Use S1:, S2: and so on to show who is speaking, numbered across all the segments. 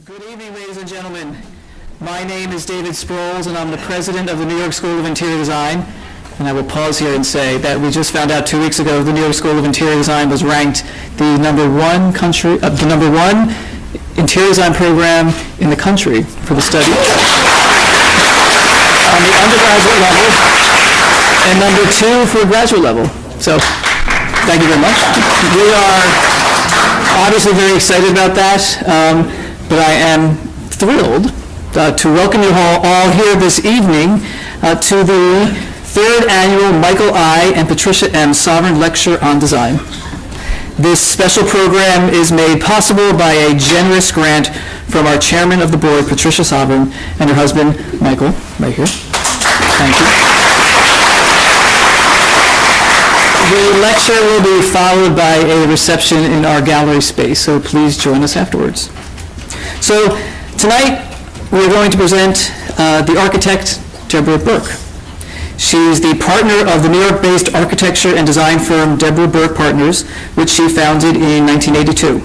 S1: Good evening, ladies and gentlemen. My name is David Sproles, and I'm the president of the New York School of Interior Design. And I will pause here and say that we just found out 2 weeks ago the New York School of Interior Design was ranked the number one interior design program in the country for the study on the undergraduate level, and number 2 for graduate level. So, thank you very much. We are obviously very excited about that, but I am thrilled to welcome you all here this evening to the 3rd annual Michael I. and Patricia M. Sovern Lecture on Design. This special program is made possible by a generous grant from our chairman of the board, Patricia Sovern, and her husband, Michael, right here. Thank you. The lecture will be followed by a reception in our gallery space, so please join us afterwards. So tonight we're going to present the architect, Deborah Berke. She's the partner of the New York-based architecture and design firm Deborah Berke Partners, which she founded in 1982.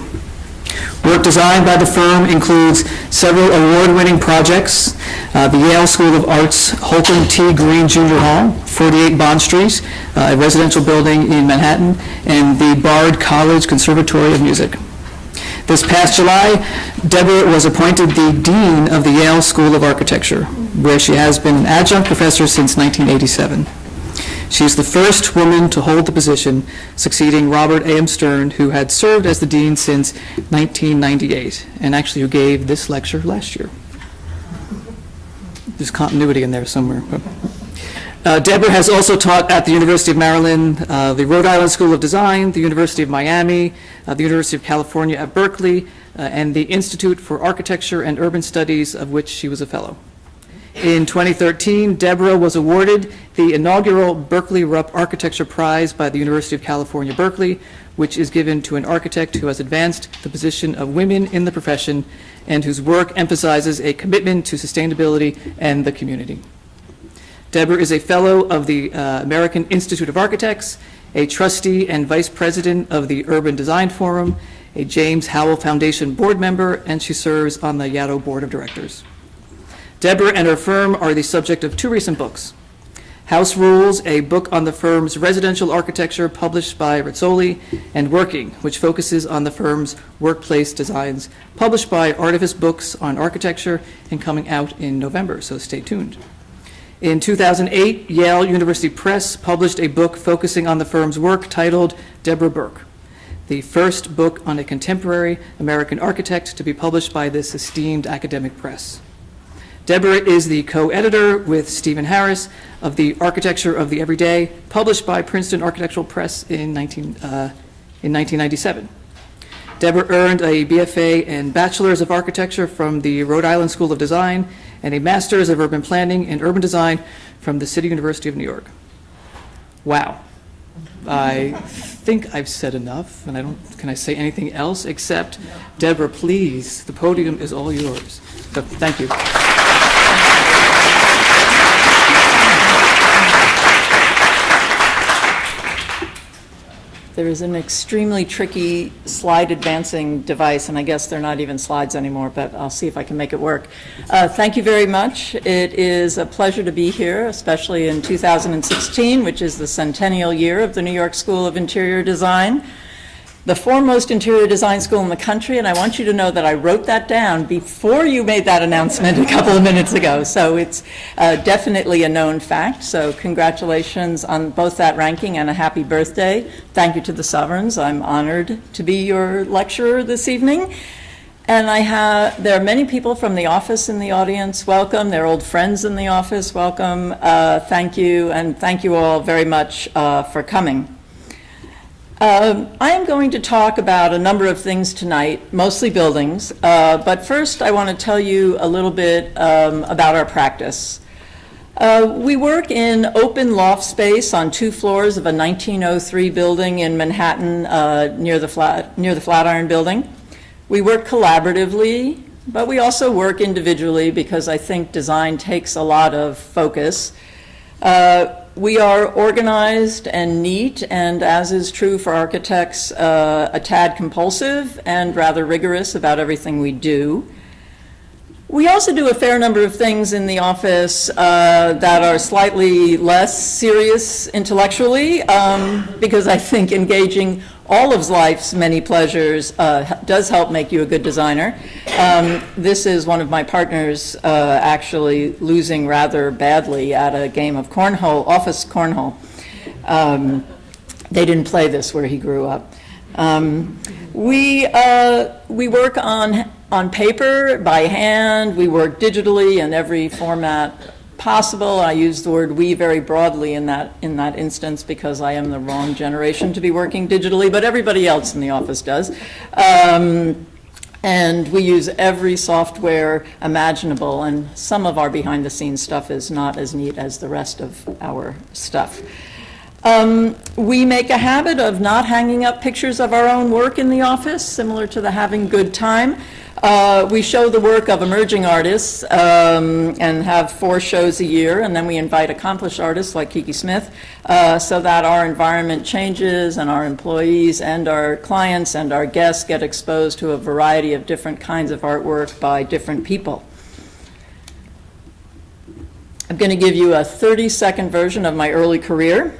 S1: Work designed by the firm includes several award-winning projects, the Yale School of Art's Holcomb T. Green Jr. Hall, 48 Bond Street, a residential building in Manhattan, and the Bard College Conservatory of Music. This past July, Deborah was appointed the Dean of the Yale School of Architecture, where she has been an adjunct professor since 1987. She's the first woman to hold the position, succeeding Robert A.M. Stern, who had served as the dean since 1998, and actually who gave this lecture last year. There's continuity in there somewhere. Deborah has also taught at the University of Maryland, the Rhode Island School of Design, the University of Miami, the University of California at Berkeley, and the Institute for Architecture and Urban Studies, of which she was a fellow. In 2013, Deborah was awarded the inaugural Berkeley-Rupp Architecture Prize by the University of California, Berkeley, which is given to an architect who has advanced the position of women in the profession and whose work emphasizes a commitment to sustainability and the community. Deborah is a fellow of the American Institute of Architects, a trustee and vice president of the Urban Design Forum, a James Howell Foundation board member, and she serves on the Yaddo Board of Directors. Deborah and her firm are the subject of 2 recent books. House Rules, a book on the firm's residential architecture published by Rizzoli, and Working, which focuses on the firm's workplace designs, published by Artifice Books on Architecture and coming out in November, so stay tuned. In 2008, Yale University Press published a book focusing on the firm's work titled Deborah Berke, the first book on a contemporary American architect to be published by this esteemed academic press. Deborah is the co-editor with Stephen Harris of The Architecture of the Everyday, published by Princeton Architectural Press in 1997. Deborah earned a BFA and Bachelor's of Architecture from the Rhode Island School of Design and a Master's of Urban Planning and Urban Design from the City University of New York. Wow. I think I've said enough, and can I say anything else except, Deborah, please, the podium is all yours. So, thank you.
S2: There is an extremely tricky slide advancing device, and I guess they're not even slides anymore, but I'll see if I can make it work. Thank you very much. It is a pleasure to be here, especially in 2016, which is the centennial year of the New York School of Interior Design, the foremost interior design school in the country, and I want you to know that I wrote that down before you made that announcement a couple of minutes ago, so it's definitely a known fact. So congratulations on both that ranking and a happy birthday. Thank you to the Soverns. I'm honored to be your lecturer this evening. And there are many people from the office in the audience. Welcome. There are old friends in the office. Welcome. Thank you, and thank you all very much for coming. I am going to talk about a number of things tonight, mostly buildings, but first I want to tell you a little bit about our practice. We work in open loft space on 2 floors of a 1903 building in Manhattan near the Flatiron Building. We work collaboratively, but we also work individually because I think design takes a lot of focus. We are organized and neat, and as is true for architects, a tad compulsive and rather rigorous about everything we do. We also do a fair number of things in the office that are slightly less serious intellectually, because I think engaging all of life's many pleasures does help make you a good designer. This is one of my partners actually losing rather badly at a game of cornhole, office cornhole. They didn't play this where he grew up. We work on paper, by hand. We work digitally in every format possible. I use the word "we" very broadly in that instance because I am the wrong generation to be working digitally, but everybody else in the office does. And we use every software imaginable, and some of our behind-the-scenes stuff is not as neat as the rest of our stuff. We make a habit of not hanging up pictures of our own work in the office, similar to the having good time. We show the work of emerging artists and have 4 shows a year, and then we invite accomplished artists like Kiki Smith so that our environment changes and our employees and our clients and our guests get exposed to a variety of different kinds of artwork by different people. I'm going to give you a 30-second version of my early career.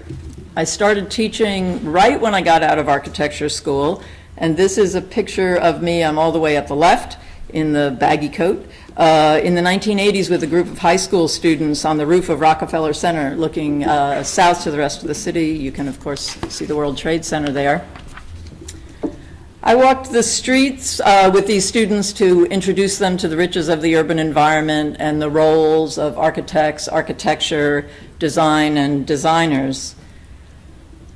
S2: I started teaching right when I got out of architecture school, and this is a picture of me, I'm all the way at the left, in the baggy coat, in the 1980s with a group of high school students on the roof of Rockefeller Center looking south to the rest of the city. You can, of course, see the World Trade Center there. I walked the streets with these students to introduce them to the riches of the urban environment and the roles of architects, architecture, design, and designers.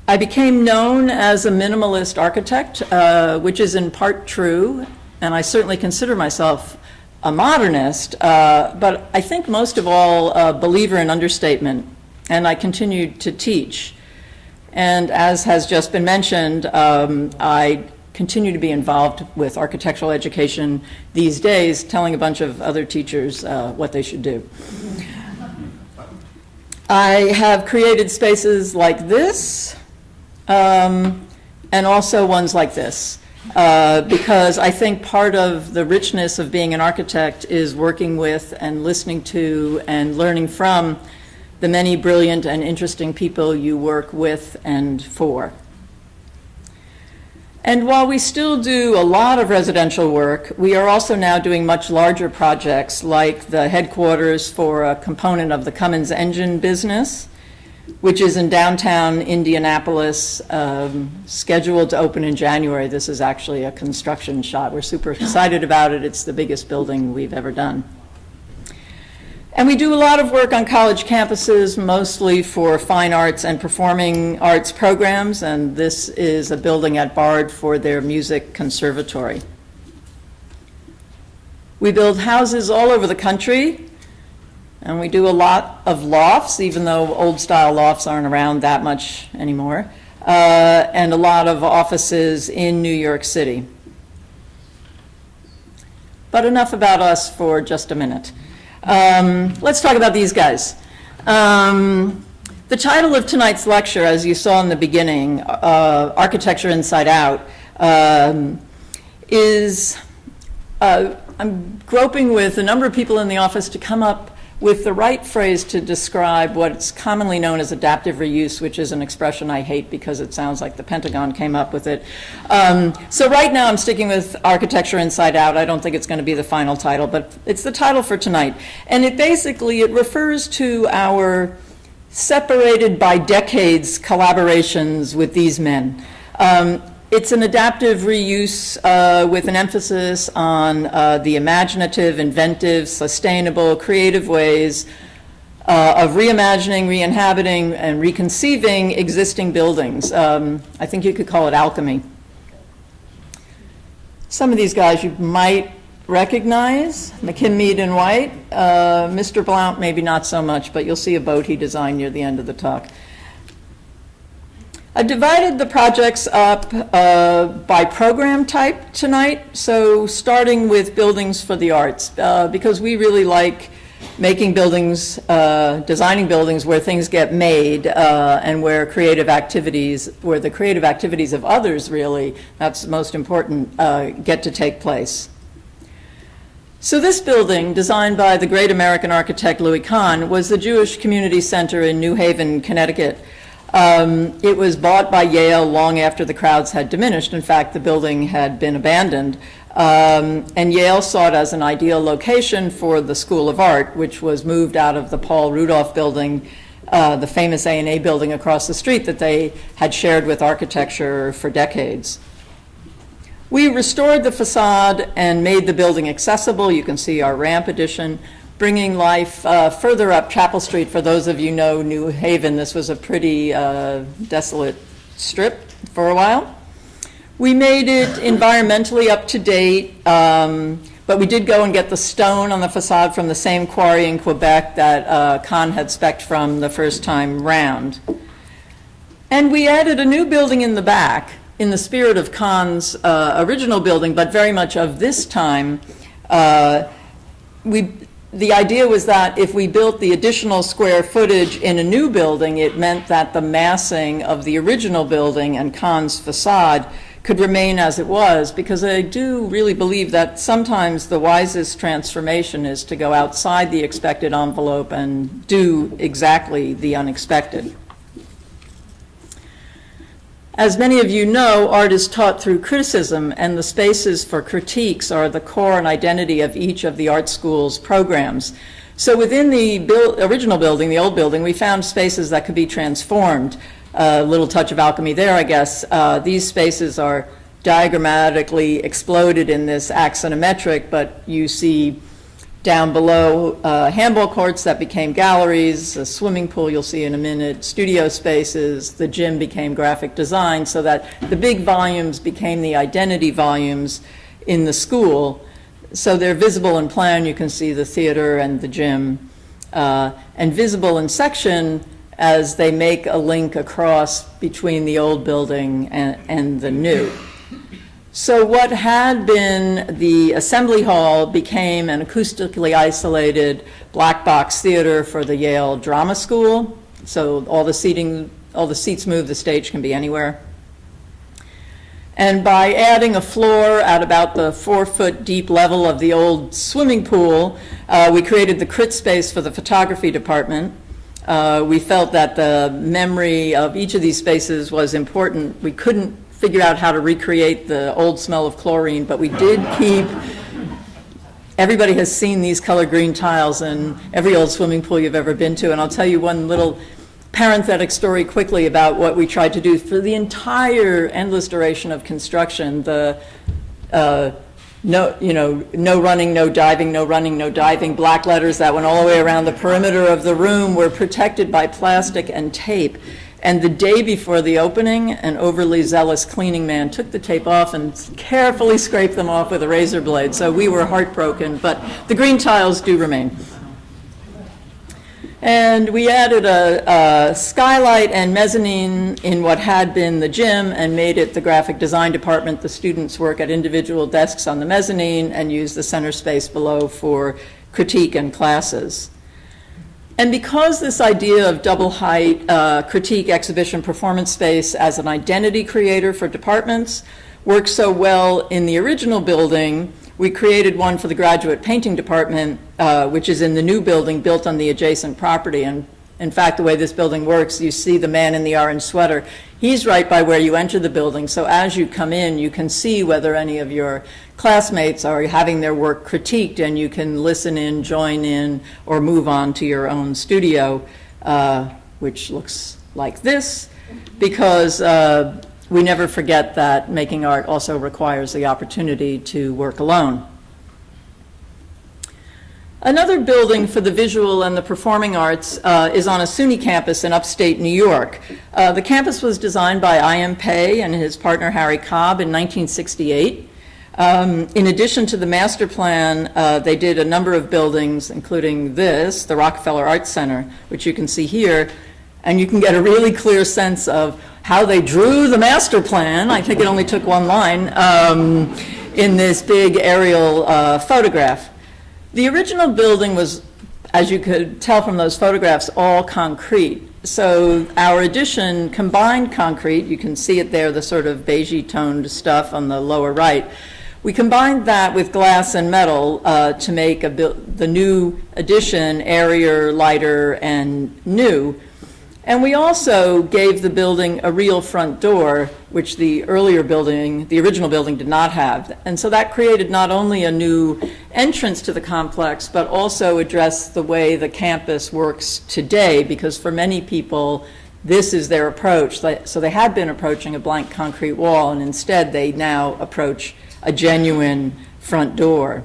S2: I became known as a minimalist architect, which is in part true, and I certainly consider myself a modernist, but I think most of all a believer in understatement, and I continued to teach. And as has just been mentioned, I continue to be involved with architectural education these days, telling a bunch of other teachers what they should do. I have created spaces like this, and also ones like this, because I think part of the richness of being an architect is working with and listening to and learning from the many brilliant and interesting people you work with and for. And while we still do a lot of residential work, we are also now doing much larger projects like the headquarters for a component of the Cummins engine business, which is in downtown Indianapolis, scheduled to open in January. This is actually a construction shot. We're super excited about it. It's the biggest building we've ever done. And we do a lot of work on college campuses, mostly for fine arts and performing arts programs, and this is a building at Bard for their music conservatory. We build houses all over the country, and we do a lot of lofts, even though old-style lofts aren't around that much anymore, and a lot of offices in New York City. But enough about us for just a minute. Let's talk about these guys. The title of tonight's lecture, as you saw in the beginning, Architecture Inside Out, is I'm groping with a number of people in the office to come up with the right phrase to describe what's commonly known as adaptive reuse, which is an expression I hate because it sounds like the Pentagon came up with it. So right now I'm sticking with Architecture Inside Out. I don't think it's going to be the final title, but it's the title for tonight. And it refers to our separated by decades collaborations with these men. It's an adaptive reuse with an emphasis on the imaginative, inventive, sustainable, creative ways of reimagining, re-inhabiting, and reconceiving existing buildings. I think you could call it alchemy. Some of these guys you might recognize, McKim, Mead, and White. Mr. Blount, maybe not so much, but you'll see a boat he designed near the end of the talk. I divided the projects up by program type tonight, so starting with buildings for the arts, because we really like making buildings, designing buildings where things get made and where the creative activities of others really, that's most important, get to take place. So this building, designed by the great American architect Louis Kahn, was the Jewish Community Center in New Haven, Connecticut. It was bought by Yale long after the crowds had diminished. In fact, the building had been abandoned. And Yale saw it as an ideal location for the School of Art, which was moved out of the Paul Rudolph building, the famous A&A building across the street that they had shared with architecture for decades. We restored the facade and made the building accessible. You can see our ramp addition, bringing life further up Chapel Street. For those of you who know New Haven, this was a pretty desolate strip for a while. We made it environmentally up to date, but we did go and get the stone on the facade from the same quarry in Quebec that Kahn had spec'd from the first time round. And we added a new building in the back, in the spirit of Kahn's original building, but very much of this time. The idea was that if we built the additional square footage in a new building, it meant that the massing of the original building and Kahn's facade could remain as it was, because I do really believe that sometimes the wisest transformation is to go outside the expected envelope and do exactly the unexpected. As many of you know, art is taught through criticism, and the spaces for critiques are the core and identity of each of the art school's programs. So within the original building, the old building, we found spaces that could be transformed. A little touch of alchemy there, I guess. These spaces are diagrammatically exploded in this axonometric, but you see down below handball courts that became galleries, a swimming pool you'll see in a minute, studio spaces, the gym became graphic design, so that the big volumes became the identity volumes in the school. So they're visible in plan. You can see the theater and the gym, and visible in section as they make a link across between the old building and the new. So what had been the assembly hall became an acoustically isolated black box theater for the Yale Drama School. So all the seats move, the stage can be anywhere. And by adding a floor at about the 4-foot deep level of the old swimming pool, we created the crit space for the photography department. We felt that the memory of each of these spaces was important. We couldn't figure out how to recreate the old smell of chlorine, but we did keep, everybody has seen these color green tiles in every old swimming pool you've ever been to, and I'll tell you one little parenthetic story quickly about what we tried to do for the entire endless duration of construction. The no running, no diving, no running, no diving, black letters that went all the way around the perimeter of the room were protected by plastic and tape. And the day before the opening, an overly zealous cleaning man took the tape off and carefully scraped them off with a razor blade. So we were heartbroken, but the green tiles do remain. And we added a skylight and mezzanine in what had been the gym and made it the graphic design department. The students work at individual desks on the mezzanine and use the center space below for critique and classes. And because this idea of double height critique exhibition performance space as an identity creator for departments worked so well in the original building, we created one for the graduate painting department, which is in the new building built on the adjacent property. And in fact, the way this building works, you see the man in the orange sweater. He's right by where you enter the building. So as you come in, you can see whether any of your classmates are having their work critiqued, and you can listen in, join in, or move on to your own studio, which looks like this, because we never forget that making art also requires the opportunity to work alone. Another building for the visual and the performing arts is on a SUNY campus in upstate New York. The campus was designed by I.M. Pei and his partner Harry Cobb in 1968. In addition to the master plan, they did a number of buildings, including this, the Rockefeller Arts Center, which you can see here, and you can get a really clear sense of how they drew the master plan. I think it only took one line in this big aerial photograph. The original building was, as you could tell from those photographs, all concrete. So our addition combined concrete, you can see it there, the sort of beigey toned stuff on the lower right, We combined that with glass and metal to make the new addition airier, lighter, and new. And we also gave the building a real front door, which the earlier building, the original building, did not have. And so that created not only a new entrance to the complex, but also addressed the way the campus works today, because for many people, this is their approach. So they had been approaching a blank concrete wall, and instead they now approach a genuine front door.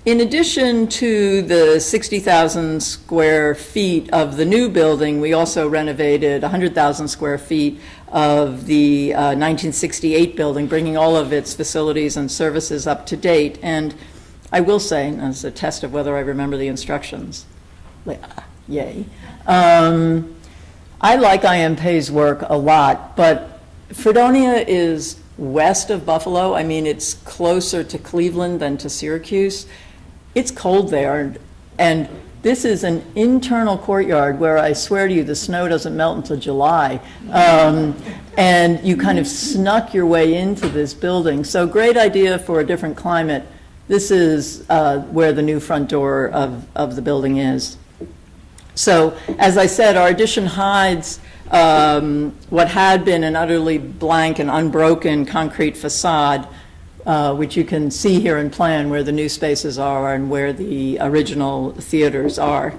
S2: In addition to the 60,000 square feet of the new building, we also renovated 100,000 square feet of the 1968 building, bringing all of its facilities and services up to date. And I will say, as a test of whether I remember the instructions, yay, I like I.M. Pei's work a lot, but Fredonia is west of Buffalo. I mean, it's closer to Cleveland than to Syracuse. It's cold there, and this is an internal courtyard where I swear to you the snow doesn't melt until July, and you kind of snuck your way into this building. So great idea for a different climate. This is where the new front door of the building is. So as I said, our addition hides what had been an utterly blank and unbroken concrete facade, which you can see here in plan where the new spaces are and where the original theaters are.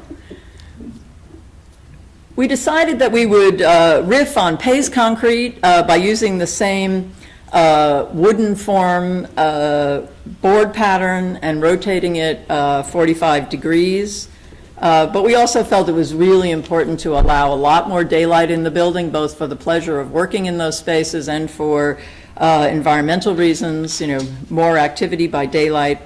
S2: We decided that we would riff on Pei's concrete by using the same wooden form board pattern and rotating it 45 degrees. But we also felt it was really important to allow a lot more daylight in the building, both for the pleasure of working in those spaces and for environmental reasons, more activity by daylight.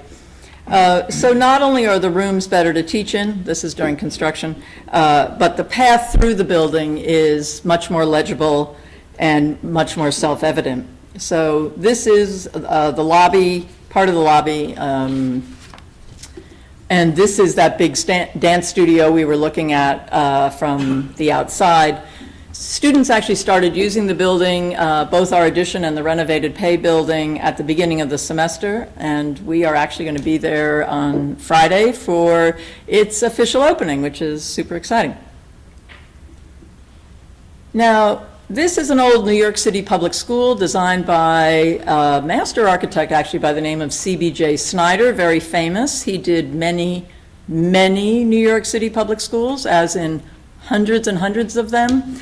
S2: So not only are the rooms better to teach in, this is during construction, but the path through the building is much more legible and much more self-evident. So this is the lobby, part of the lobby, and this is that big dance studio we were looking at from the outside. Students actually started using the building, both our addition and the renovated Pei building, at the beginning of the semester, and we are actually going to be there on Friday for its official opening, which is super exciting. Now, this is an old New York City public school designed by a master architect, actually, by the name of C.B.J. Snyder, very famous. He did many, many New York City public schools, as in hundreds and hundreds of them.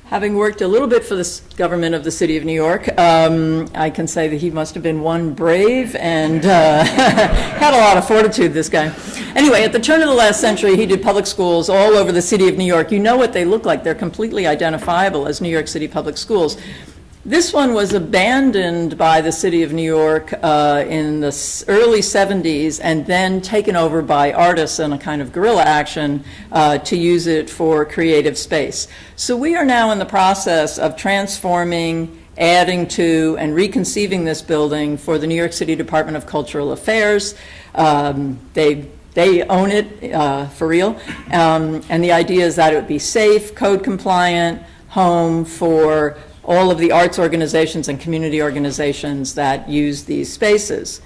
S2: Having worked a little bit for the government of the city of New York, I can say that he must have been one brave and had a lot of fortitude, this guy. Anyway, at the turn of the last century, he did public schools all over the city of New York. You know what they look like. They're completely identifiable as New York City public schools. This one was abandoned by the city of New York in the early 70s and then taken over by artists in a kind of guerrilla action to use it for creative space. So we are now in the process of transforming, adding to, and reconceiving this building for the New York City Department of Cultural Affairs. They own it for real, and the idea is that it would be safe, code compliant, home for all of the arts organizations and community organizations that use these spaces.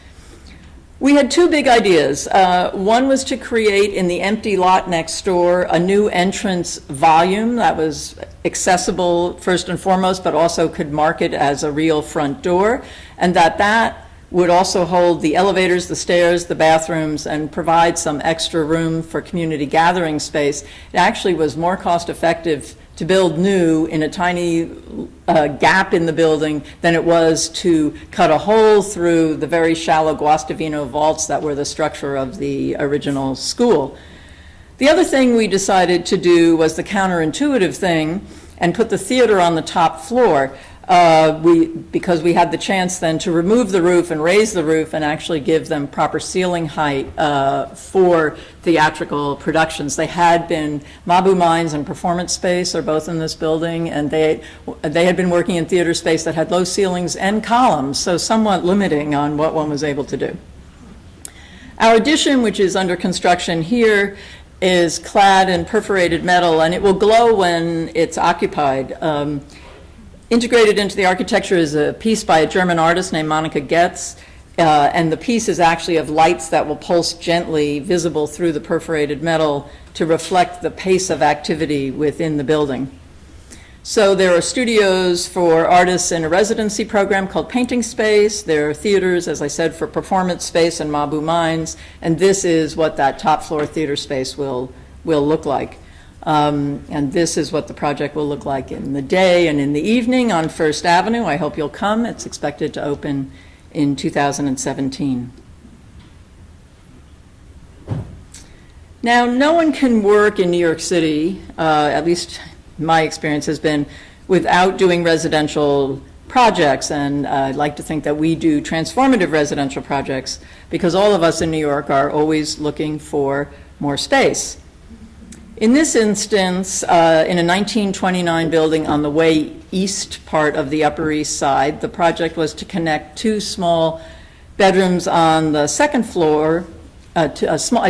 S2: We had two big ideas. One was to create in the empty lot next door a new entrance volume that was accessible first and foremost, but also could market as a real front door, and that would also hold the elevators, the stairs, the bathrooms, and provide some extra room for community gathering space. It actually was more cost effective to build new in a tiny gap in the building than it was to cut a hole through the very shallow Guastavino vaults that were the structure of the original school. The other thing we decided to do was the counterintuitive thing and put the theater on the top floor. Because we had the chance then to remove the roof and raise the roof and actually give them proper ceiling height for theatrical productions. They had been, Mabu Mines and Performance Space are both in this building, and they had been working in theater space that had low ceilings and columns, so somewhat limiting on what one was able to do. Our addition, which is under construction here, is clad in perforated metal, and it will glow when it's occupied. Integrated into the architecture is a piece by a German artist named Monika Getz, And the piece is actually of lights that will pulse gently, visible through the perforated metal to reflect the pace of activity within the building. So there are studios for artists in a residency program called Painting Space. There are theaters, as I said, for Performance Space and Mabu Mines. And this is what that top floor theater space will look like. And this is what the project will look like in the day and in the evening on First Avenue. I hope you'll come. It's expected to open in 2017. Now, no one can work in New York City, at least my experience has been, without doing residential projects, and I'd like to think that we do transformative residential projects because all of us in New York are always looking for more space. In this instance, in a 1929 building on the way east part of the Upper East Side, the project was to connect two small bedrooms on the second floor, a small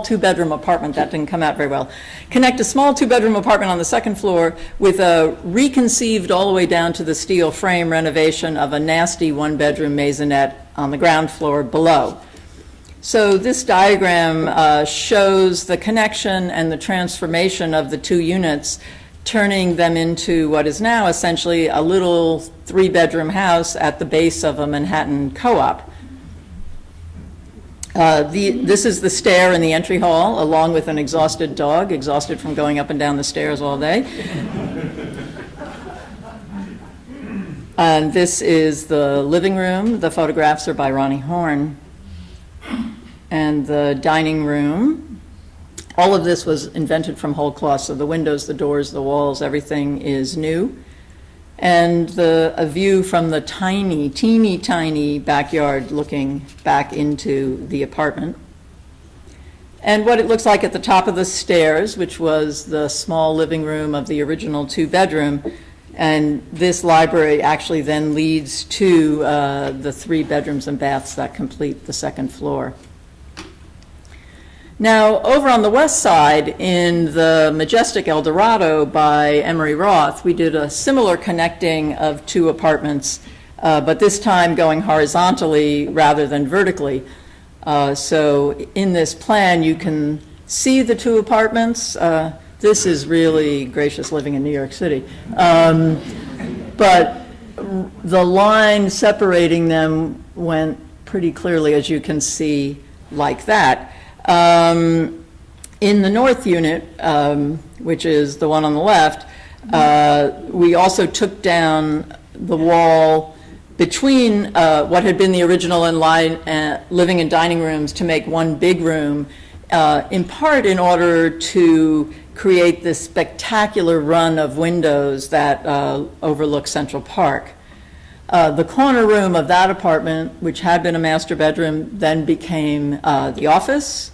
S2: two-bedroom apartment. That didn't come out very well. Connect a small two-bedroom apartment on the second floor with a reconceived all the way down to the steel frame renovation of a nasty one-bedroom maisonette on the ground floor below. So this diagram shows the connection and the transformation of the two units, turning them into what is now essentially a little three-bedroom house at the base of a Manhattan co-op. This is the stair in the entry hall, along with an exhausted dog, exhausted from going up and down the stairs all day. And this is the living room. The photographs are by Ronnie Horn. And the dining room. All of this was invented from whole cloth, so the windows, the doors, the walls, everything is new. And a view from the teeny tiny backyard looking back into the apartment. And what it looks like at the top of the stairs, which was the small living room of the original two-bedroom. And this library actually then leads to the 3 bedrooms and baths that complete the second floor. Now, over on the west side, in the Majestic Eldorado by Emery Roth, we did a similar connecting of 2 apartments, but this time going horizontally rather than vertically. So in this plan, you can see the 2 apartments. This is really gracious living in New York City. But the line separating them went pretty clearly, as you can see, like that. In the north unit, which is the one on the left, we also took down the wall between what had been the original living and dining rooms to make one big room, in part in order to create this spectacular run of windows that overlook Central Park. The corner room of that apartment, which had been a master bedroom, then became the office,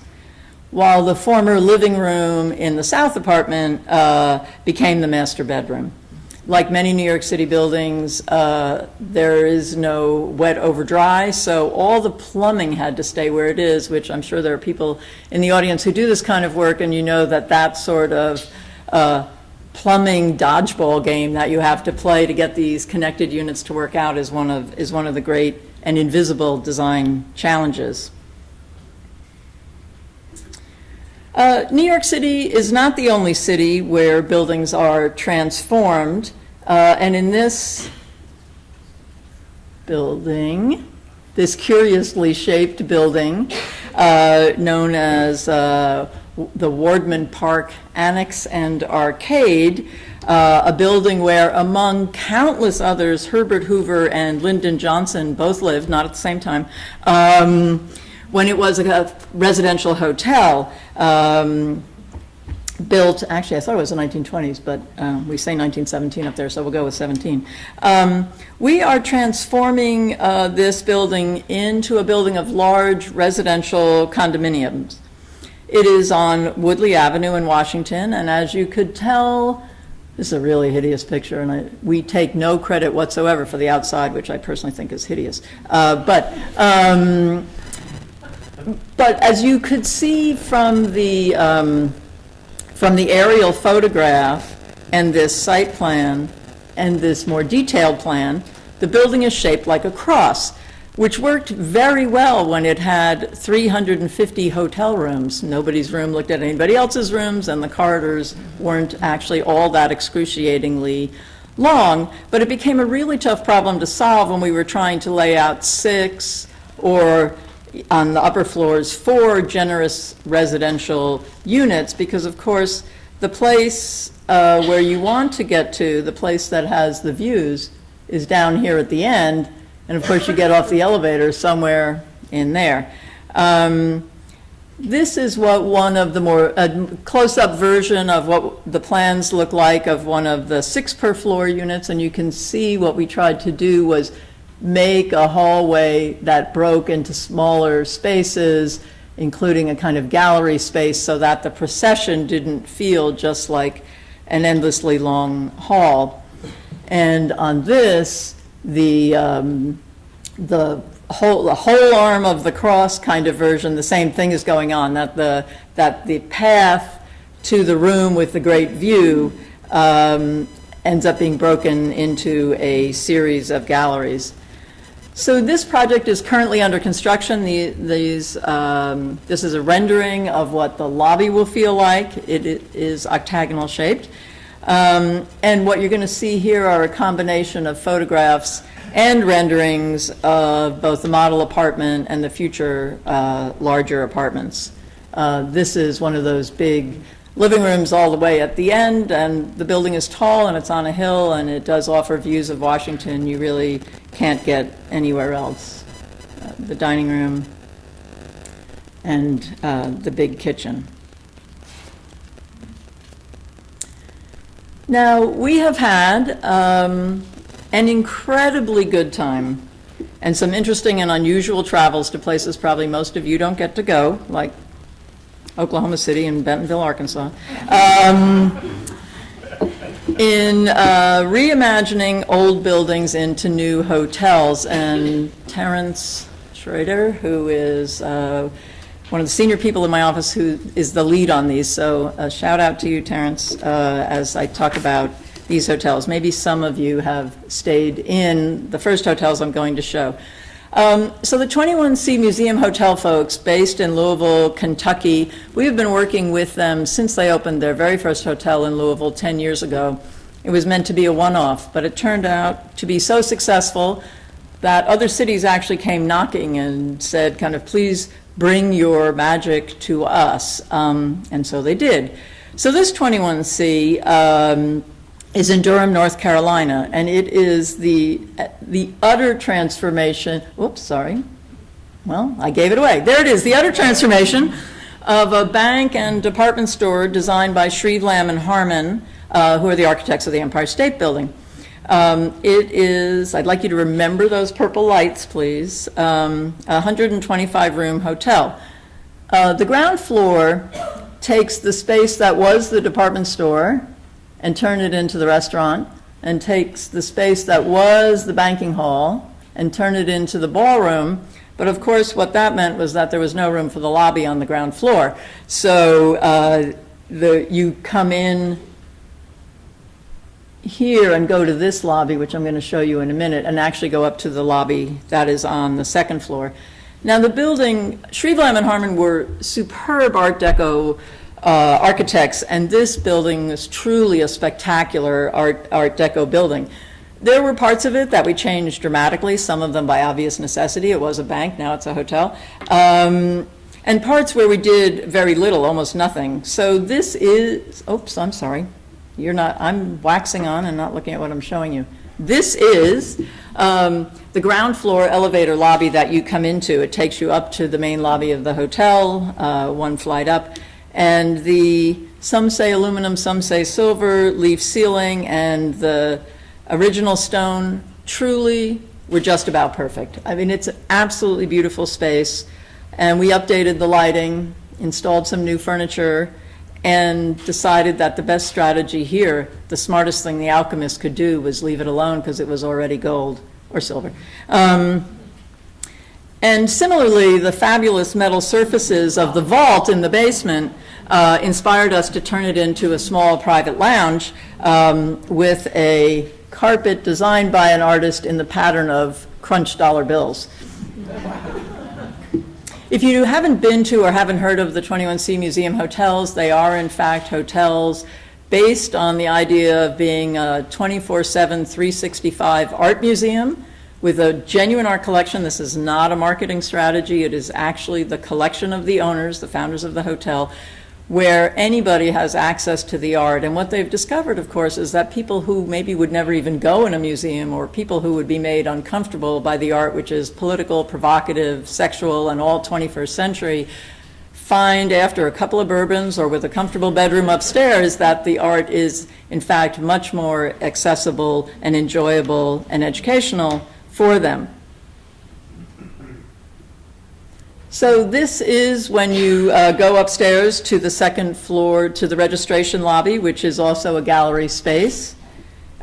S2: while the former living room in the south apartment became the master bedroom. Like many New York City buildings, there is no wet over dry, so all the plumbing had to stay where it is, which I'm sure there are people in the audience who do this kind of work, and you know that that sort of plumbing dodgeball game that you have to play to get these connected units to work out is one of the great and invisible design challenges. New York City is not the only city where buildings are transformed, and in this building, this curiously shaped building known as the Wardman Park Annex and Arcade, a building where, among countless others, Herbert Hoover and Lyndon Johnson both lived, not at the same time, when it was a residential hotel built, actually I thought it was the 1920s, but we say 1917 up there, so we'll go with 17. We are transforming this building into a building of large residential condominiums. It is on Woodley Avenue in Washington, and as you could tell, this is a really hideous picture, and we take no credit whatsoever for the outside, which I personally think is hideous. But as you could see from the aerial photograph and this site plan and this more detailed plan, the building is shaped like a cross, which worked very well when it had 350 hotel rooms. Nobody's room looked at anybody else's rooms, and the corridors weren't actually all that excruciatingly long, but it became a really tough problem to solve when we were trying to lay out 6 or on the upper floors 4 generous residential units, because of course the place where you want to get to, the place that has the views, is down here at the end, and of course you get off the elevator somewhere in there. This is what one of the more close-up version of what the plans look like of one of the 6 per floor units, and you can see what we tried to do was make a hallway that broke into smaller spaces, including a kind of gallery space, so that the procession didn't feel just like an endlessly long hall. And on this, the whole arm of the cross kind of version, the same thing is going on, that the path to the room with the great view ends up being broken into a series of galleries. So this project is currently under construction. This is a rendering of what the lobby will feel like. It is octagonal shaped. And what you're going to see here are a combination of photographs and renderings of both the model apartment and the future larger apartments. This is one of those big living rooms all the way at the end, and the building is tall and it's on a hill, and it does offer views of Washington you really can't get anywhere else. The dining room and the big kitchen. Now, we have had an incredibly good time and some interesting and unusual travels to places probably most of you don't get to go, like Oklahoma City and Bentonville, Arkansas, in reimagining old buildings into new hotels. And Terrence Schrader, who is one of the senior people in my office, who is the lead on these, so a shout out to you, Terrence, as I talk about these hotels. Maybe some of you have stayed in the first hotels I'm going to show. So the 21C Museum Hotel folks, based in Louisville, Kentucky, we have been working with them since they opened their very first hotel in Louisville 10 years ago. It was meant to be a one-off, but it turned out to be so successful that other cities actually came knocking and said, kind of, please bring your magic to us. And so they did. So this 21C is in Durham, North Carolina, and it is the utter transformation, oops, sorry. Well, I gave it away. There it is, the utter transformation of a bank and department store designed by Shreve, Lamb and Harmon, who are the architects of the Empire State Building. It is, I'd like you to remember those purple lights, please, a 125-room hotel. The ground floor takes the space that was the department store and turn it into the restaurant, and takes the space that was the banking hall and turn it into the ballroom. But of course, what that meant was that there was no room for the lobby on the ground floor. So you come in here and go to this lobby, which I'm going to show you in a minute, and actually go up to the lobby that is on the second floor. Now the building, Shreve, Lamb and Harmon were superb Art Deco architects, and this building is truly a spectacular Art Deco building. There were parts of it that we changed dramatically, some of them by obvious necessity. It was a bank, now it's a hotel. And parts where we did very little, almost nothing. So this is, oops, I'm sorry. I'm waxing on and not looking at what I'm showing you. This is the ground floor elevator lobby that you come into. It takes you up to the main lobby of the hotel, one flight up. And some say aluminum, some say silver, leaf ceiling, and the original stone truly were just about perfect. I mean, it's an absolutely beautiful space. And we updated the lighting, installed some new furniture, and decided that the best strategy here, the smartest thing the alchemist could do, was leave it alone because it was already gold or silver. And similarly, the fabulous metal surfaces of the vault in the basement inspired us to turn it into a small private lounge with a carpet designed by an artist in the pattern of crunch dollar bills. If you haven't been to or haven't heard of the 21C Museum hotels, they are in fact hotels based on the idea of being a 24/7, 365 art museum with a genuine art collection. This is not a marketing strategy. It is actually the collection of the owners, the founders of the hotel, where anybody has access to the art. And what they've discovered, of course, is that people who maybe would never even go in a museum, or people who would be made uncomfortable by the art, which is political, provocative, sexual, and all 21st century, find after a couple of bourbons or with a comfortable bedroom upstairs that the art is, in fact, much more accessible and enjoyable and educational for them. So this is when you go upstairs to the second floor to the registration lobby, which is also a gallery space.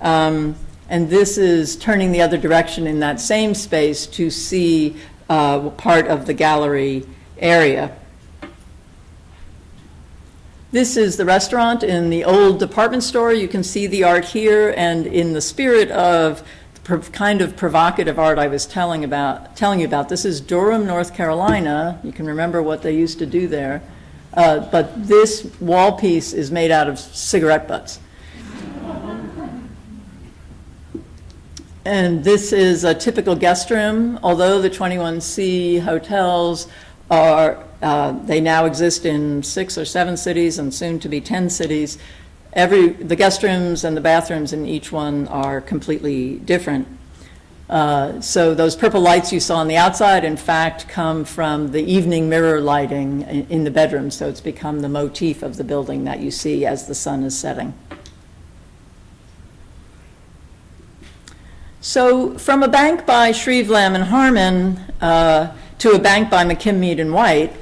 S2: And this is turning the other direction in that same space to see part of the gallery area. This is the restaurant in the old department store. You can see the art here, and in the spirit of kind of provocative art I was telling you about. This is Durham, North Carolina. You can remember what they used to do there. But this wall piece is made out of cigarette butts. And this is a typical guest room. Although the 21C hotels are, they now exist in 6 or 7 cities and soon to be 10 cities, the guest rooms and the bathrooms in each one are completely different. So those purple lights you saw on the outside, in fact, come from the evening mirror lighting in the bedrooms. So it's become the motif of the building that you see as the sun is setting. So from a bank by Shreve, Lamb and Harmon to a bank by McKim, Mead and White,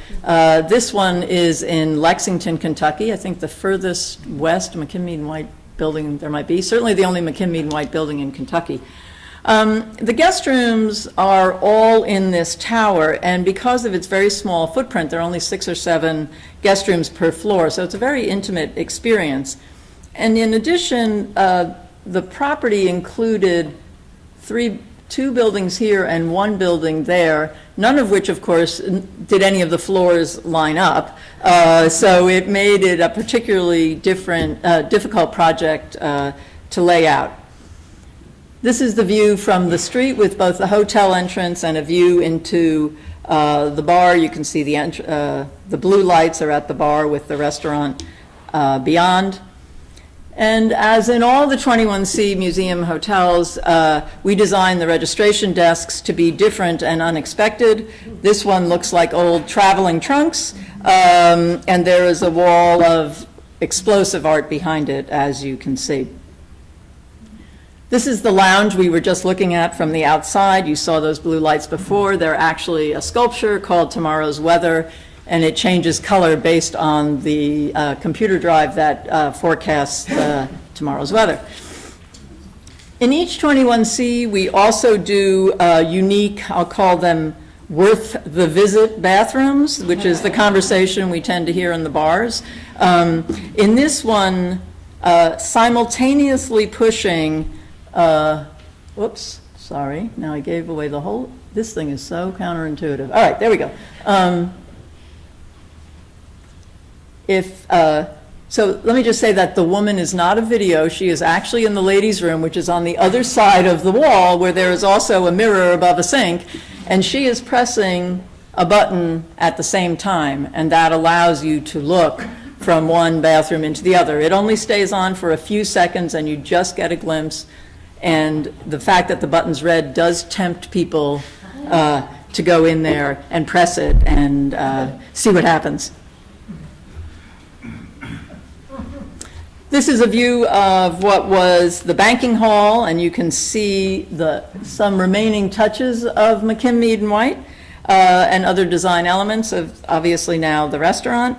S2: this one is in Lexington, Kentucky. I think the furthest west McKim, Mead and White building there might be. Certainly the only McKim, Mead and White building in Kentucky. The guest rooms are all in this tower, and because of its very small footprint, there are only 6 or 7 guest rooms per floor, so it's a very intimate experience. And in addition, the property included 2 buildings here and 1 building there, none of which, of course, did any of the floors line up. So it made it a particularly difficult project to lay out. This is the view from the street with both the hotel entrance and a view into the bar. You can see the blue lights are at the bar with the restaurant beyond. And as in all the 21C museum hotels, we designed the registration desks to be different and unexpected. This one looks like old traveling trunks, and there is a wall of explosive art behind it, as you can see. This is the lounge we were just looking at from the outside. You saw those blue lights before. They're actually a sculpture called Tomorrow's Weather, and it changes color based on the computer drive that forecasts tomorrow's weather. In each 21C, we also do unique, I'll call them worth the visit bathrooms, which is the conversation we tend to hear in the bars. In this one, simultaneously pushing, whoops, sorry, now I gave away the whole, this thing is so counterintuitive. All right, there we go. So let me just say that the woman is not a video. She is actually in the ladies' room, which is on the other side of the wall, where there is also a mirror above a sink, and she is pressing a button at the same time, and that allows you to look from one bathroom into the other. It only stays on for a few seconds, and you just get a glimpse, and the fact that the button's red does tempt people to go in there and press it and see what happens. This is a view of what was the banking hall, and you can see some remaining touches of McKim, Mead and White and other design elements of, obviously now, the restaurant,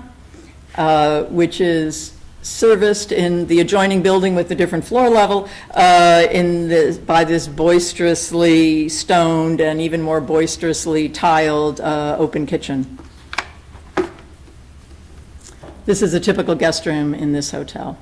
S2: which is serviced in the adjoining building with the different floor level by this boisterously stoned and even more boisterously tiled open kitchen. This is a typical guest room in this hotel.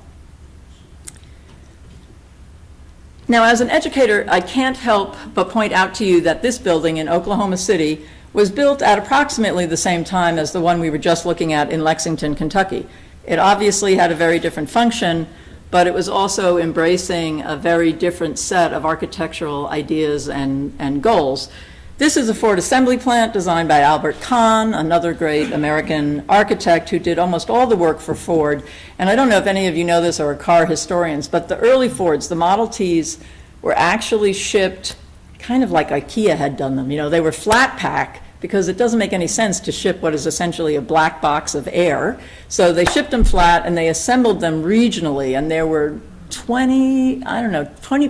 S2: Now, as an educator, I can't help but point out to you that this building in Oklahoma City was built at approximately the same time as the one we were just looking at in Lexington, Kentucky. It obviously had a very different function, but it was also embracing a very different set of architectural ideas and goals. This is a Ford assembly plant designed by Albert Kahn, another great American architect who did almost all the work for Ford. And I don't know if any of you know this or are car historians, but the early Fords, the Model Ts, were actually shipped kind of like IKEA had done them. You know, they were flat pack because it doesn't make any sense to ship what is essentially a black box of air. So they shipped them flat and they assembled them regionally, and there were 20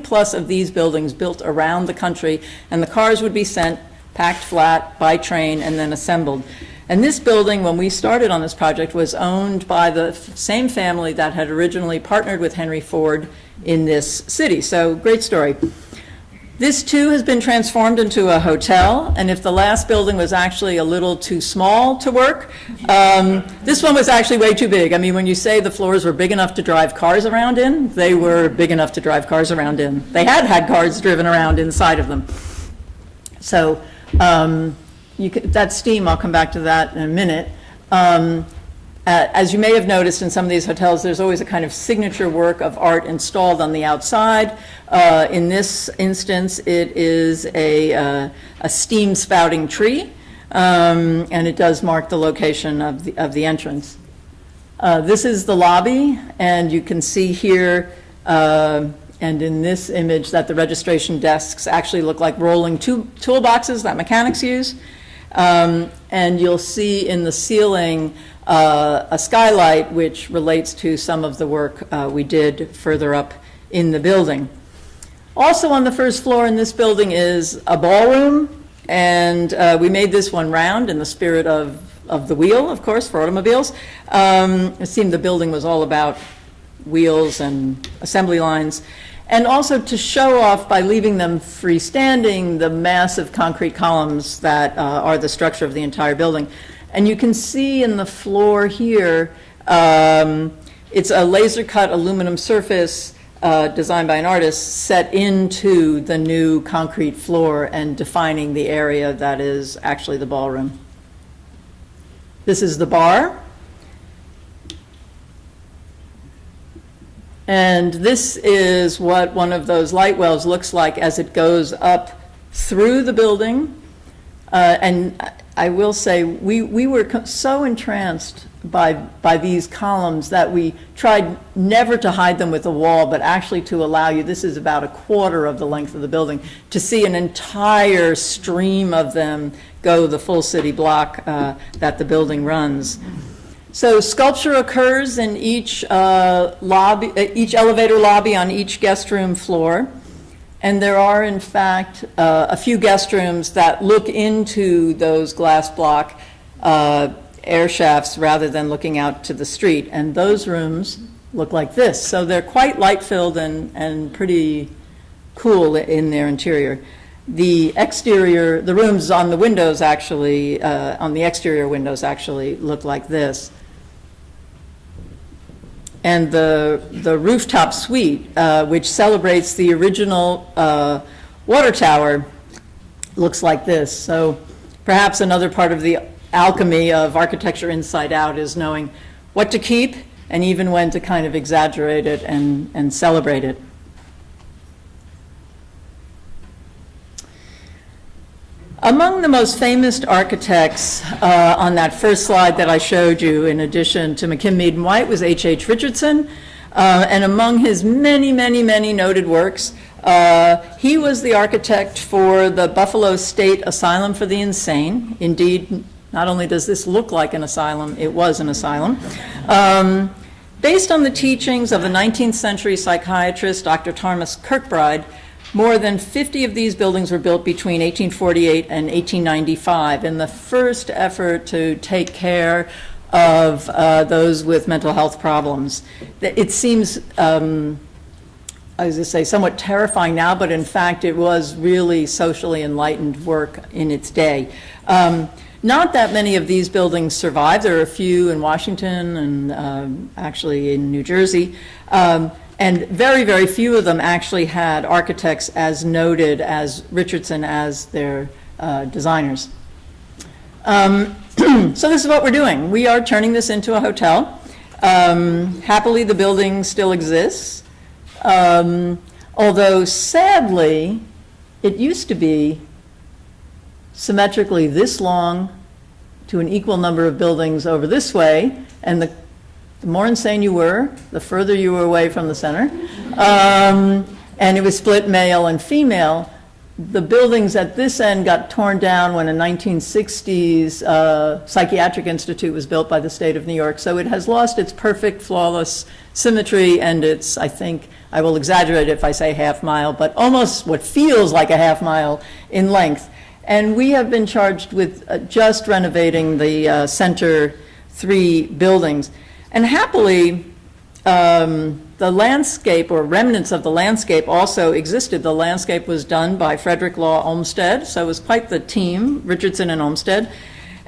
S2: plus of these buildings built around the country, and the cars would be sent packed flat by train and then assembled. And this building, when we started on this project, was owned by the same family that had originally partnered with Henry Ford in this city. So great story. This too has been transformed into a hotel, and if the last building was actually a little too small to work, this one was actually way too big. I mean, when you say the floors were big enough to drive cars around in, they were big enough to drive cars around in. They had cars driven around inside of them. So that steam, I'll come back to that in a minute. As you may have noticed in some of these hotels, there's always a kind of signature work of art installed on the outside. In this instance, it is a steam spouting tree, and it does mark the location of the entrance. This is the lobby, and you can see here, and in this image, that the registration desks actually look like rolling toolboxes that mechanics use. And you'll see in the ceiling a skylight, which relates to some of the work we did further up in the building. Also on the first floor in this building is a ballroom, and we made this one round in the spirit of the wheel, of course, for automobiles. It seemed the building was all about wheels and assembly lines. And also to show off, by leaving them freestanding, the massive concrete columns that are the structure of the entire building. And you can see in the floor here, it's a laser-cut aluminum surface designed by an artist set into the new concrete floor and defining the area that is actually the ballroom. This is the bar. And this is what one of those light wells looks like as it goes up through the building. And I will say, we were so entranced by these columns that we tried never to hide them with a wall, but actually to allow you, this is about a quarter of the length of the building, to see an entire stream of them go the full city block that the building runs. So sculpture occurs in each each elevator lobby on each guest room floor. And there are, in fact, a few guest rooms that look into those glass block air shafts rather than looking out to the street. And those rooms look like this. So they're quite light-filled and pretty cool in their interior. The exterior, the rooms on the windows actually, on the exterior windows actually look like this. And the rooftop suite, which celebrates the original water tower, looks like this. So perhaps another part of the alchemy of architecture inside out is knowing what to keep and even when to kind of exaggerate it and celebrate it. Among the most famous architects on that first slide that I showed you, in addition to McKim, Mead, and White, was H.H. Richardson. And among his many, many, many noted works, he was the architect for the Buffalo State Asylum for the Insane. Indeed, not only does this look like an asylum, it was an asylum. Based on the teachings of the 19th century psychiatrist, Dr. Thomas Kirkbride, more than 50 of these buildings were built between 1848 and 1895 in the first effort to take care of those with mental health problems. It seems, I was going to say, somewhat terrifying now, but in fact it was really socially enlightened work in its day. Not that many of these buildings survive. There are a few in Washington and actually in New Jersey. And very, very few of them actually had architects as noted as Richardson as their designers. So this is what we're doing. We are turning this into a hotel. Happily, the building still exists. Although sadly, it used to be symmetrically this long to an equal number of buildings over this way, and the more insane you were, the further you were away from the center. And it was split male and female. The buildings at this end got torn down when a 1960s psychiatric institute was built by the state of New York. So it has lost its perfect, flawless symmetry, and it's, I think, I will exaggerate if I say half mile, but almost what feels like a half mile in length. And we have been charged with just renovating the center 3 buildings. And happily, the landscape, or remnants of the landscape, also existed. The landscape was done by Frederick Law Olmsted, so it was quite the team, Richardson and Olmsted.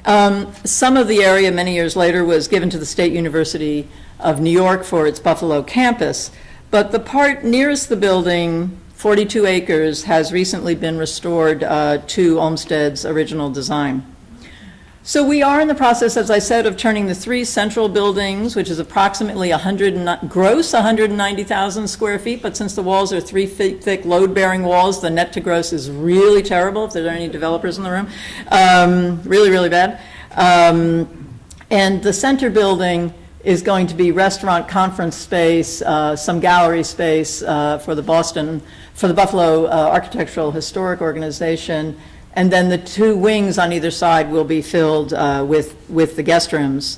S2: Some of the area, many years later, was given to the State University of New York for its Buffalo campus, but the part nearest the building, 42 acres, has recently been restored to Olmsted's original design. So we are in the process, as I said, of turning the 3 central buildings, which is approximately gross 190,000 square feet, but since the walls are 3 feet thick load-bearing walls, the net to gross is really terrible, if there are any developers in the room. Really, really bad. And the center building is going to be restaurant, conference space, some gallery space for the Buffalo Architectural Historic Organization. And then the 2 wings on either side will be filled with the guest rooms.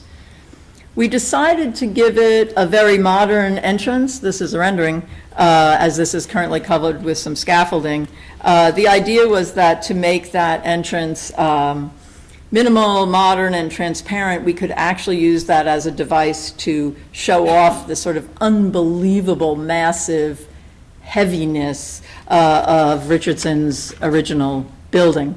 S2: We decided to give it a very modern entrance. This is a rendering, as this is currently covered with some scaffolding. The idea was that to make that entrance minimal, modern, and transparent, we could actually use that as a device to show off the sort of unbelievable, massive heaviness of Richardson's original building.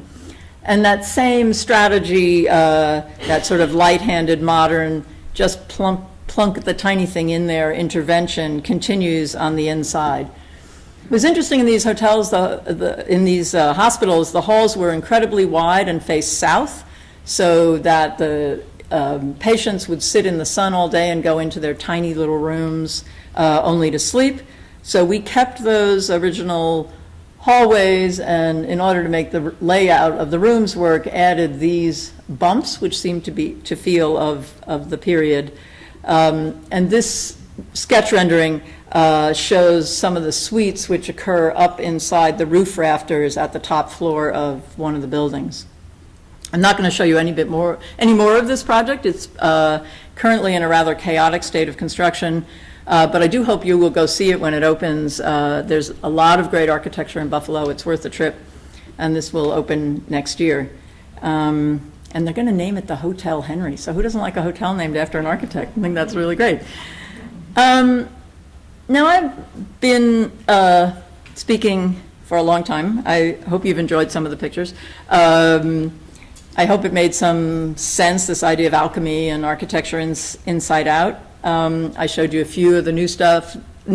S2: And that same strategy, that sort of light-handed, modern, just plunk the tiny thing in there intervention, continues on the inside. It was interesting in these hotels, in these hospitals, the halls were incredibly wide and faced south, so that the patients would sit in the sun all day and go into their tiny little rooms only to sleep. So we kept those original hallways, and in order to make the layout of the rooms work, added these bumps, which seemed to feel of the period. And this sketch rendering shows some of the suites which occur up inside the roof rafters at the top floor of one of the buildings. I'm not going to show you any more of this project. It's currently in a rather chaotic state of construction. But I do hope you will go see it when it opens. There's a lot of great architecture in Buffalo. It's worth a trip. And this will open next year. And they're going to name it the Hotel Henry. So who doesn't like a hotel named after an architect? I think that's really great. Now, I've been speaking for a long time. I hope you've enjoyed some of the pictures. I hope it made some sense, this idea of alchemy and architecture inside out. I showed you a few of the new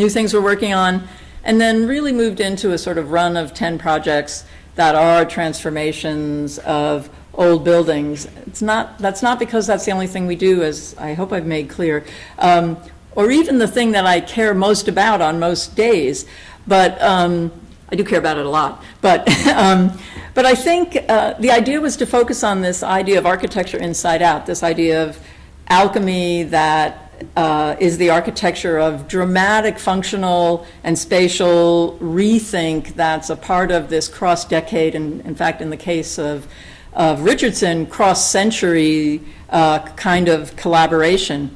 S2: things we're working on, and then really moved into a sort of run of 10 projects that are transformations of old buildings. That's not because that's the only thing we do, as I hope I've made clear, or even the thing that I care most about on most days, but I do care about it a lot. But I think the idea was to focus on this idea of architecture inside out, this idea of alchemy that is the architecture of dramatic, functional, and spatial rethink that's a part of this cross-decade, and in fact, in the case of Richardson, cross-century kind of collaboration.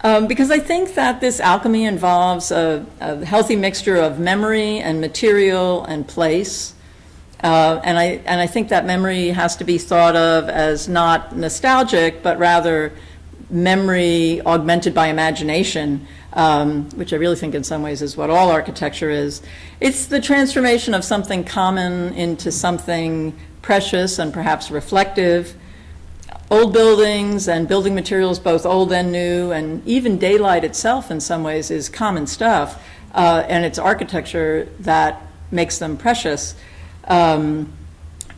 S2: Because I think that this alchemy involves a healthy mixture of memory and material and place. And I think that memory has to be thought of as not nostalgic, but rather memory augmented by imagination, which I really think in some ways is what all architecture is. It's the transformation of something common into something precious and perhaps reflective. old buildings and building materials, both old and new, and even daylight itself in some ways is common stuff, and it's architecture that makes them precious.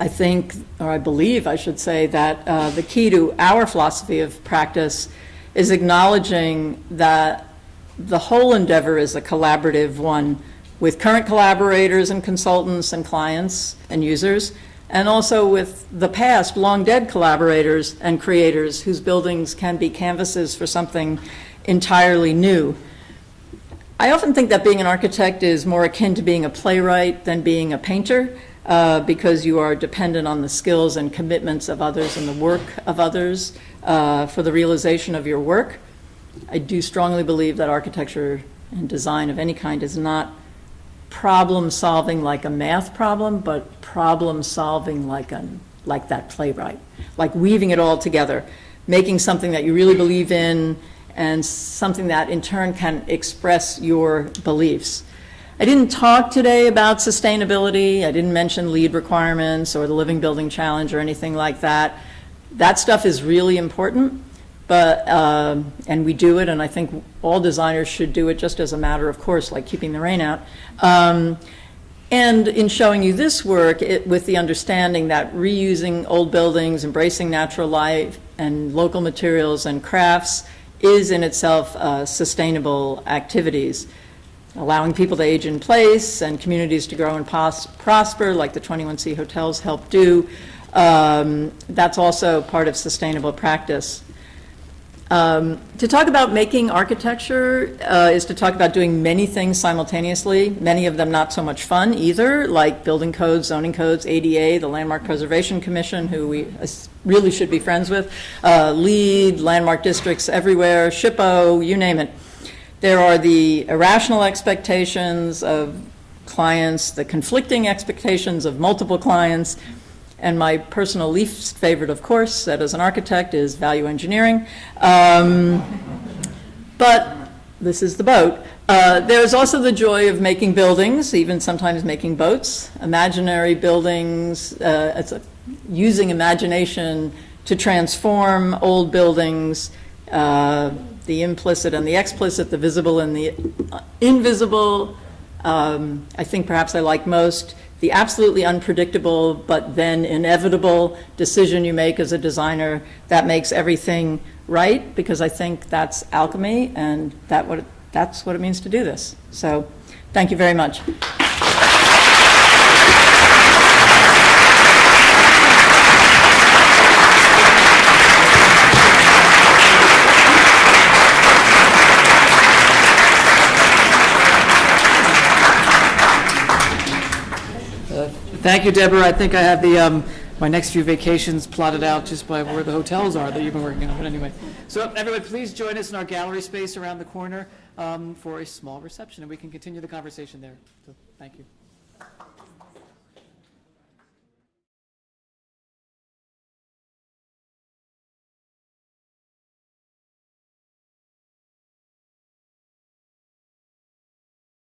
S2: I think, or I believe, I should say, that the key to our philosophy of practice is acknowledging that the whole endeavor is a collaborative one with current collaborators and consultants and clients and users, and also with the past long-dead collaborators and creators whose buildings can be canvases for something entirely new. I often think that being an architect is more akin to being a playwright than being a painter, because you are dependent on the skills and commitments of others and the work of others for the realization of your work. I do strongly believe that architecture and design of any kind is not problem solving like a math problem, but problem solving like that playwright, like weaving it all together, making something that you really believe in and something that in turn can express your beliefs. I didn't talk today about sustainability. I didn't mention LEED requirements or the Living Building Challenge or anything like that. That stuff is really important, but and we do it, and I think all designers should do it just as a matter of course, like keeping the rain out. And in showing you this work, with the understanding that reusing old buildings, embracing natural life and local materials and crafts is in itself sustainable activities. Allowing people to age in place and communities to grow and prosper, like the 21C hotels help do, that's also part of sustainable practice. To talk about making architecture is to talk about doing many things simultaneously, many of them not so much fun either, like building codes, zoning codes, ADA, the Landmark Preservation Commission, who we really should be friends with, LEED, landmark districts everywhere, SHPO, you name it. There are the irrational expectations of clients, the conflicting expectations of multiple clients, and my personal least favorite, of course, that as an architect, is value engineering. But this is the boat. There's also the joy of making buildings, even sometimes making boats, imaginary buildings, using imagination to transform old buildings, the implicit and the explicit, the visible and the invisible. I think perhaps I like most the absolutely unpredictable but then inevitable decision you make as a designer that makes everything right, because I think that's alchemy, and that's what it means to do this. So thank you very much.
S1: Thank you, Deborah. I think I have the my next few vacations plotted out just by where the hotels are that you've been working on. But anyway, so everyone, please join us in our gallery space around the corner for a small reception, and we can continue the conversation there. So thank you.